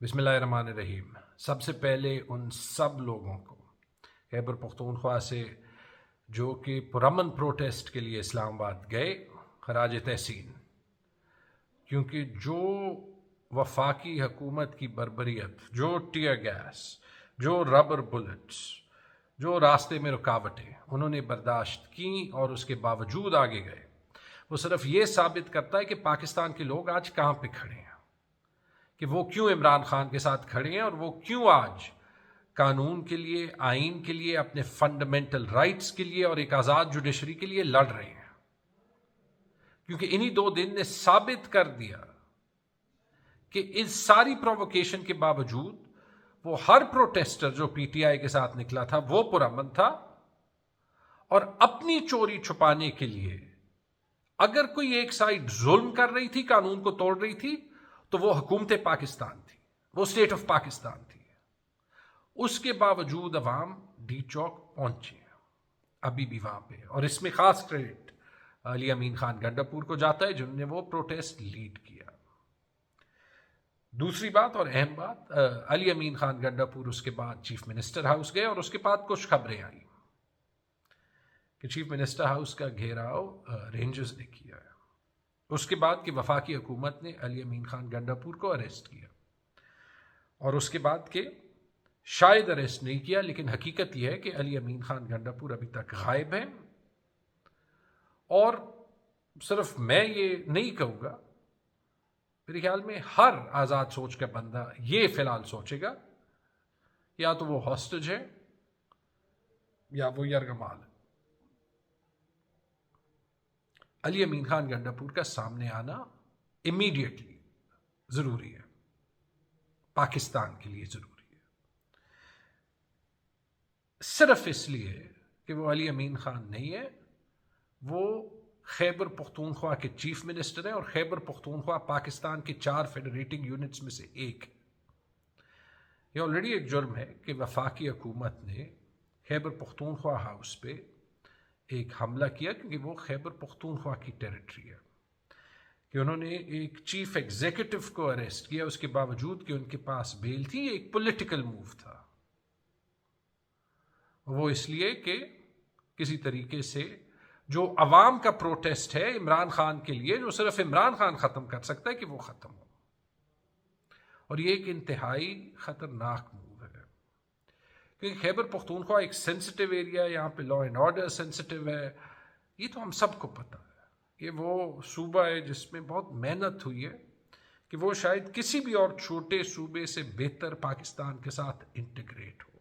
بسم اللہ الرحمن الرحیم۔ سب سے پہلے ان سب لوگوں کو خیبر پختونخوا سے جو کہ پرامن پروٹیسٹ کے لیے اسلام آباد گئے، خراج تحسین، کیونکہ جو وفاقی حکومت کی بربریت، جو ٹیئر گیس، جو ربر بلٹس، جو راستے میں رکاوٹیں انہوں نے برداشت کی اور اس کے باوجود آگے گئے، وہ صرف یہ ثابت کرتا ہے کہ پاکستان کے لوگ آج کہاں پہ کھڑے ہیں، کہ وہ کیوں عمران خان کے ساتھ کھڑے ہیں اور وہ کیوں آج قانون کے لیے، آئین کے لیے، اپنے فنڈامنٹل رائٹس کے لیے اور ایک آزاد جوڈیشری کے لیے لڑ رہے ہیں۔ کیونکہ انہی 2 دن نے ثابت کر دیا کہ اس ساری پرووکیشن کے باوجود وہ ہر پروٹیسٹر جو پی ٹی آئی کے ساتھ نکلا تھا وہ پرامن تھا، اور اپنی چوری چھپانے کے لیے اگر کوئی ایک سائڈ ظلم کر رہی تھی، قانون کو توڑ رہی تھی، تو وہ حکومت پاکستان تھی، وہ اسٹیٹ آف پاکستان تھی۔ اس کے باوجود عوام ڈی چوک پہنچے ہیں ابھی بھی وہاں پہ، اور اس میں خاص کریڈٹ علی امین خان گنڈا پور کو جاتا ہے جنہوں نے وہ پروٹیسٹ لیڈ کیا۔ دوسری بات اور اہم بات، علی امین خان گنڈا پور اس کے بعد چیف منسٹر ہاؤس گئے، اور اس کے بعد کچھ خبریں آئیں کہ چیف منسٹر ہاؤس کا گھیراؤ رینجرز نے کیا ہے۔ اس کے بعد کہ وفاقی حکومت نے علی امین خان گنڈا پور کو اریسٹ کیا، اور اس کے بعد کہ شاید اریسٹ نہیں کیا، لیکن حقیقت یہ ہے کہ علی امین خان گنڈا پور ابھی تک غائب ہیں۔ اور صرف میں یہ نہیں کہوں گا، میرے خیال میں ہر آزاد سوچ کا بندہ یہ فی الحال سوچے گا یا تو وہ ہاسٹج ہے یا وہ یرغمال ہے۔ علی امین خان گنڈا پور کا سامنے آنا امیڈیٹلی ضروری ہے، پاکستان کے لیے ضروری ہے، صرف اس لیے کہ وہ علی امین خان نہیں ہے، وہ خیبر پختونخوا کے چیف منسٹر ہیں، اور خیبر پختونخوا پاکستان کے 4 فیڈریٹنگ یونٹس میں سے ایک ہے۔ یہ آلریڈی ایک جرم ہے کہ وفاقی حکومت نے خیبر پختونخوا ہاؤس پہ ایک حملہ کیا، کیونکہ وہ خیبر پختونخوا کی ٹیریٹری ہے، کہ انہوں نے ایک چیف ایگزیکٹو کو اریسٹ کیا، اس کے باوجود کہ ان کے پاس بیل تھی۔ یہ ایک پولیٹیکل موو تھا، وہ اس لیے کہ کسی طریقے سے جو عوام کا پروٹیسٹ ہے عمران خان کے لیے، جو صرف عمران خان ختم کر سکتا ہے، کہ وہ ختم ہو، اور یہ ایک انتہائی خطرناک موو ہے، کیونکہ خیبر پختونخوا ایک سینسٹیو ایریا ہے، یہاں پہ لا اینڈ آرڈر سینسٹیو ہے، یہ تو ہم سب کو پتہ ہے کہ وہ صوبہ ہے جس میں بہت محنت ہوئی ہے کہ وہ شاید کسی بھی اور چھوٹے صوبے سے بہتر پاکستان کے ساتھ انٹیگریٹ ہو،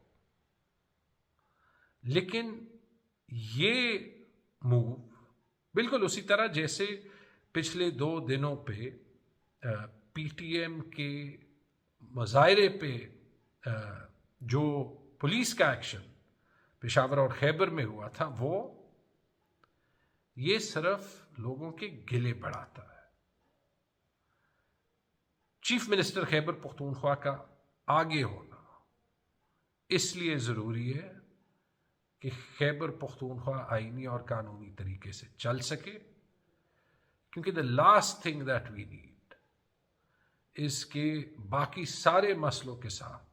لیکن یہ موو بالکل اسی طرح جیسے پچھلے 2 دنوں پہ پی ٹی ایم کے مظاہرے پہ جو پولیس کا ایکشن پشاور اور خیبر میں ہوا تھا، وہ یہ صرف لوگوں کے گلے بڑھاتا ہے۔ چیف منسٹر خیبر پختونخوا کا آگے ہونا اس لیے ضروری ہے کہ خیبر پختونخوا آئینی اور قانونی طریقے سے چل سکے، کیونکہ the last thing that we need اس کے باقی سارے مسئلوں کے ساتھ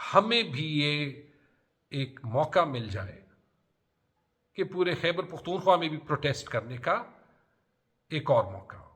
ہمیں بھی یہ ایک موقع مل جائے کہ پورے خیبر پختونخوا میں بھی پروٹیسٹ کرنے کا ایک اور موقع ہو۔